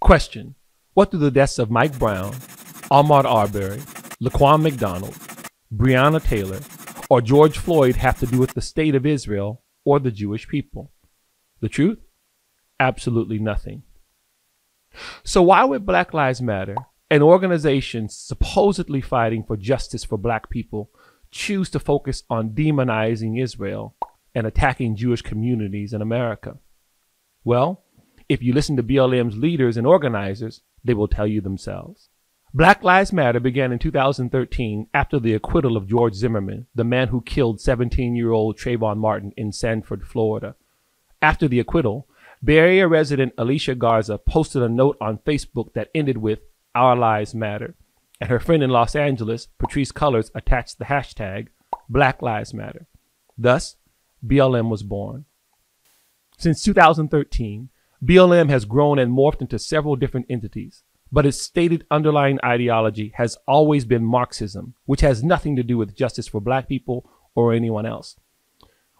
Question: what do the deaths of Mike Brown, Ahmaud Arbery, LaQuan McDonald, Breonna Taylor, or George Floyd have to do with the state of Israel or the Jewish people? The truth? Absolutely nothing. So why would Black Lives Matter, an organization supposedly fighting for justice for black people, choose to focus on demonizing Israel and attacking Jewish communities in America? Well, if you listen to BLM's leaders and organizers, they will tell you themselves. Black Lives Matter began in 2013 after the acquittal of George Zimmerman, the man who killed 17-year-old Trayvon Martin in Sanford, Florida. After the acquittal, Bay Area resident Alicia Garza posted a note on Facebook that ended with "Our Lives Matter," and her friend in Los Angeles, Patrisse Cullors, attached the hashtag Black Lives Matter. Thus, BLM was born. Since 2013, BLM has grown and morphed into several different entities, but its stated underlying ideology has always been Marxism, which has nothing to do with justice for black people or anyone else.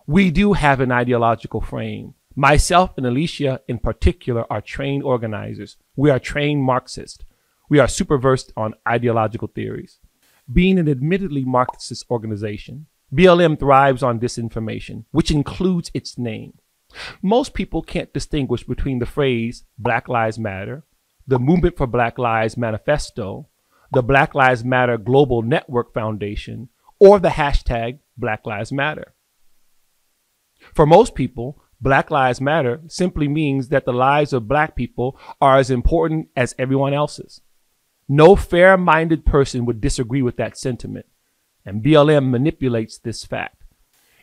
We do have an ideological frame. Myself and Alicia in particular are trained organizers. We are trained Marxists. We are super versed on ideological theories. Being an admittedly Marxist organization, BLM thrives on disinformation, which includes its name. Most people can't distinguish between the phrase Black Lives Matter, the Movement for Black Lives Manifesto, the Black Lives Matter Global Network Foundation, or the hashtag Black Lives Matter. For most people, Black Lives Matter simply means that the lives of black people are as important as everyone else's. No fair-minded person would disagree with that sentiment, and BLM manipulates this fact.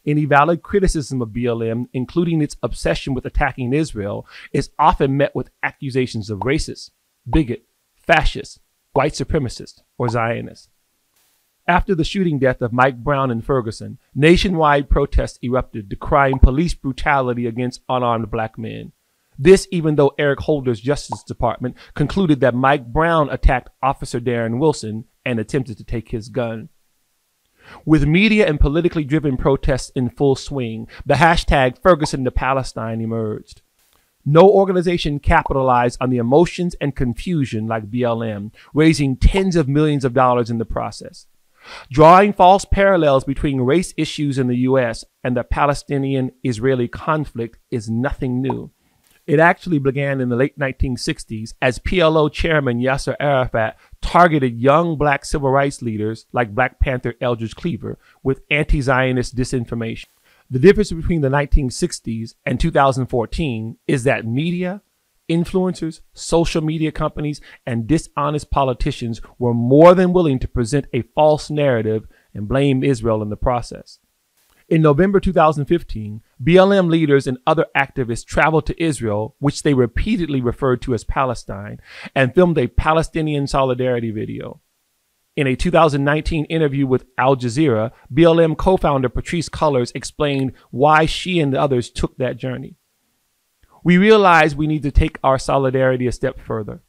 Any valid criticism of BLM, including its obsession with attacking Israel, is often met with accusations of racist, bigot, fascist, white supremacist, or Zionist. After the shooting death of Mike Brown in Ferguson, nationwide protests erupted decrying police brutality against unarmed black men. This even though Eric Holder's Justice Department concluded that Mike Brown attacked Officer Darren Wilson and attempted to take his gun. With media and politically driven protests in full swing, the hashtag Ferguson to Palestine emerged. No organization capitalized on the emotions and confusion like BLM, raising tens of millions of dollars in the process. Drawing false parallels between race issues in the U.S. and the Palestinian-Israeli conflict is nothing new. It actually began in the late 1960s as PLO chairman Yasser Arafat targeted young black civil rights leaders like Black Panther Eldridge Cleaver with anti-Zionist disinformation. The difference between the 1960s and 2014 is that media, influencers, social media companies, and dishonest politicians were more than willing to present a false narrative and blame Israel in the process. In November 2015, BLM leaders and other activists traveled to Israel, which they repeatedly referred to as Palestine, and filmed a Palestinian solidarity video. In a 2019 interview with Al Jazeera, BLM co-founder Patrisse Cullors explained why she and the others took that journey. We realized we need to take our solidarity a step further.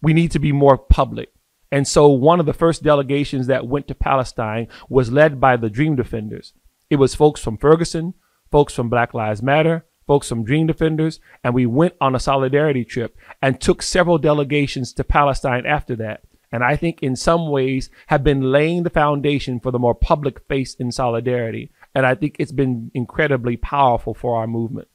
We need to be more public. And so one of the first delegations that went to Palestine was led by the Dream Defenders. It was folks from Ferguson, folks from Black Lives Matter, folks from Dream Defenders, and we went on a solidarity trip and took several delegations to Palestine after that. And I think in some ways have been laying the foundation for the more public face in solidarity. And I think it's been incredibly powerful for our movement.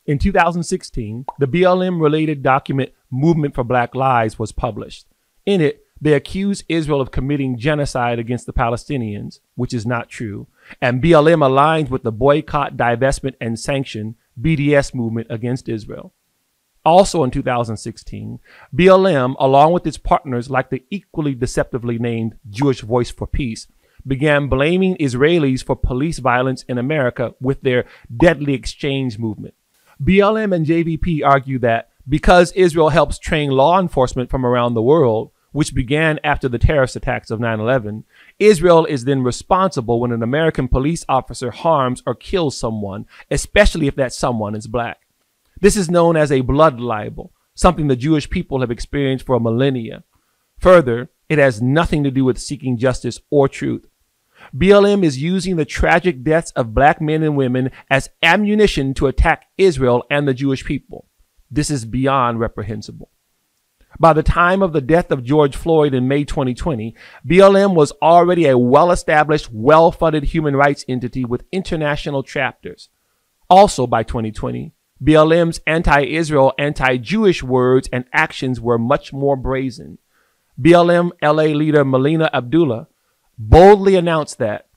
In 2016, the BLM-related document Movement for Black Lives was published. In it, they accused Israel of committing genocide against the Palestinians, which is not true, and BLM aligns with the Boycott, Divestment, and Sanction BDS movement against Israel. Also in 2016, BLM, along with its partners like the equally deceptively named Jewish Voice for Peace, began blaming Israelis for police violence in America with their Deadly Exchange movement. BLM and JVP argue that because Israel helps train law enforcement from around the world, which began after the terrorist attacks of 9/11, Israel is then responsible when an American police officer harms or kills someone, especially if that someone is black. This is known as a blood libel, something the Jewish people have experienced for millennia. Further, it has nothing to do with seeking justice or truth. BLM is using the tragic deaths of black men and women as ammunition to attack Israel and the Jewish people. This is beyond reprehensible. By the time of the death of George Floyd in May 2020, BLM was already a well-established, well-funded human rights entity with international chapters. Also by 2020, BLM's anti-Israel, anti-Jewish words and actions were much more brazen. BLM LA leader Melina Abdullah boldly announced that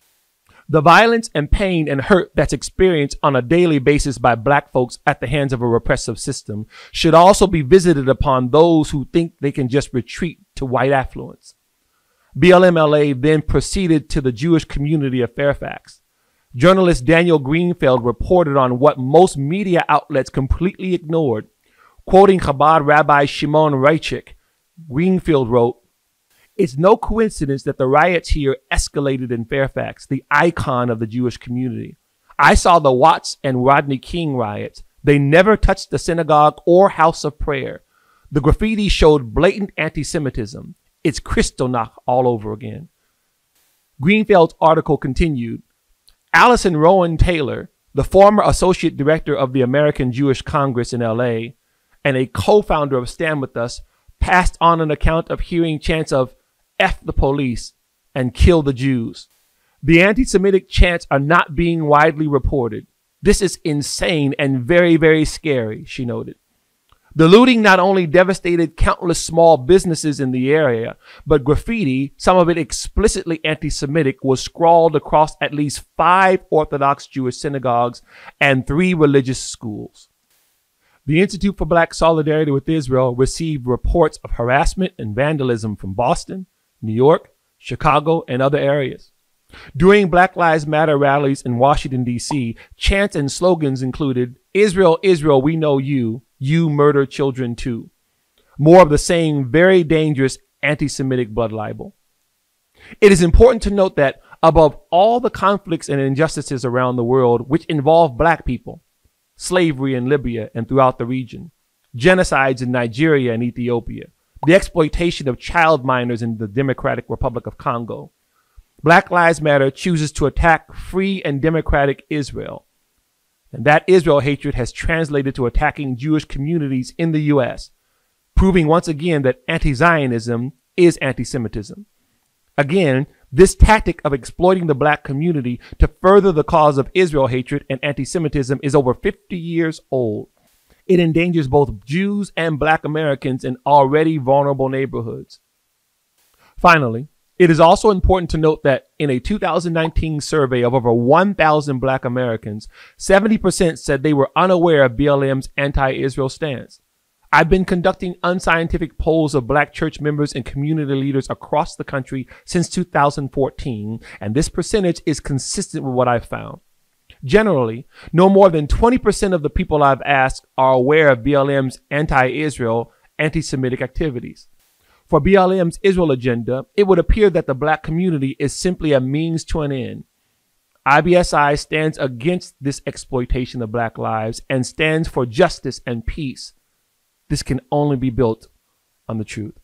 the violence and pain and hurt that's experienced on a daily basis by black folks at the hands of a repressive system should also be visited upon those who think they can just retreat to white affluence. BLM LA then proceeded to the Jewish community of Fairfax. Journalist Daniel Greenfield reported on what most media outlets completely ignored. Quoting Chabad Rabbi Shimon Reichik, Greenfield wrote, "It's no coincidence that the riots here escalated in Fairfax, the icon of the Jewish community. I saw the Watts and Rodney King riots. They never touched the synagogue or house of prayer. The graffiti showed blatant anti-Semitism. It's Kristallnacht all over again." Greenfield's article continued, Allison Rowan Taylor, the former associate director of the American Jewish Congress in LA and a co-founder of Stand With Us, passed on an account of hearing chants of "F the police" and "kill the Jews." The anti-Semitic chants are not being widely reported. This is insane and very, very scary, she noted. The looting not only devastated countless small businesses in the area, but graffiti, some of it explicitly anti-Semitic, was scrawled across at least 5 Orthodox Jewish synagogues and 3 religious schools. The Institute for Black Solidarity with Israel received reports of harassment and vandalism from Boston, New York, Chicago, and other areas. During Black Lives Matter rallies in Washington, D.C., chants and slogans included, "Israel, Israel, we know you. You murder children too." More of the same very dangerous anti-Semitic blood libel. It is important to note that above all the conflicts and injustices around the world which involve black people, slavery in Libya and throughout the region, genocides in Nigeria and Ethiopia, the exploitation of child minors in the Democratic Republic of Congo, Black Lives Matter chooses to attack free and democratic Israel. And that Israel hatred has translated to attacking Jewish communities in the U.S., proving once again that anti-Zionism is anti-Semitism. Again, this tactic of exploiting the black community to further the cause of Israel hatred and anti-Semitism is over 50 years old. It endangers both Jews and black Americans in already vulnerable neighborhoods. Finally, it is also important to note that in a 2019 survey of over 1,000 black Americans, 70% said they were unaware of BLM's anti-Israel stance. I've been conducting unscientific polls of black church members and community leaders across the country since 2014, and this percentage is consistent with what I've found. Generally, no more than 20% of the people I've asked are aware of BLM's anti-Israel, anti-Semitic activities. For BLM's Israel agenda, it would appear that the black community is simply a means to an end. IBSI stands against this exploitation of black lives and stands for justice and peace. This can only be built on the truth.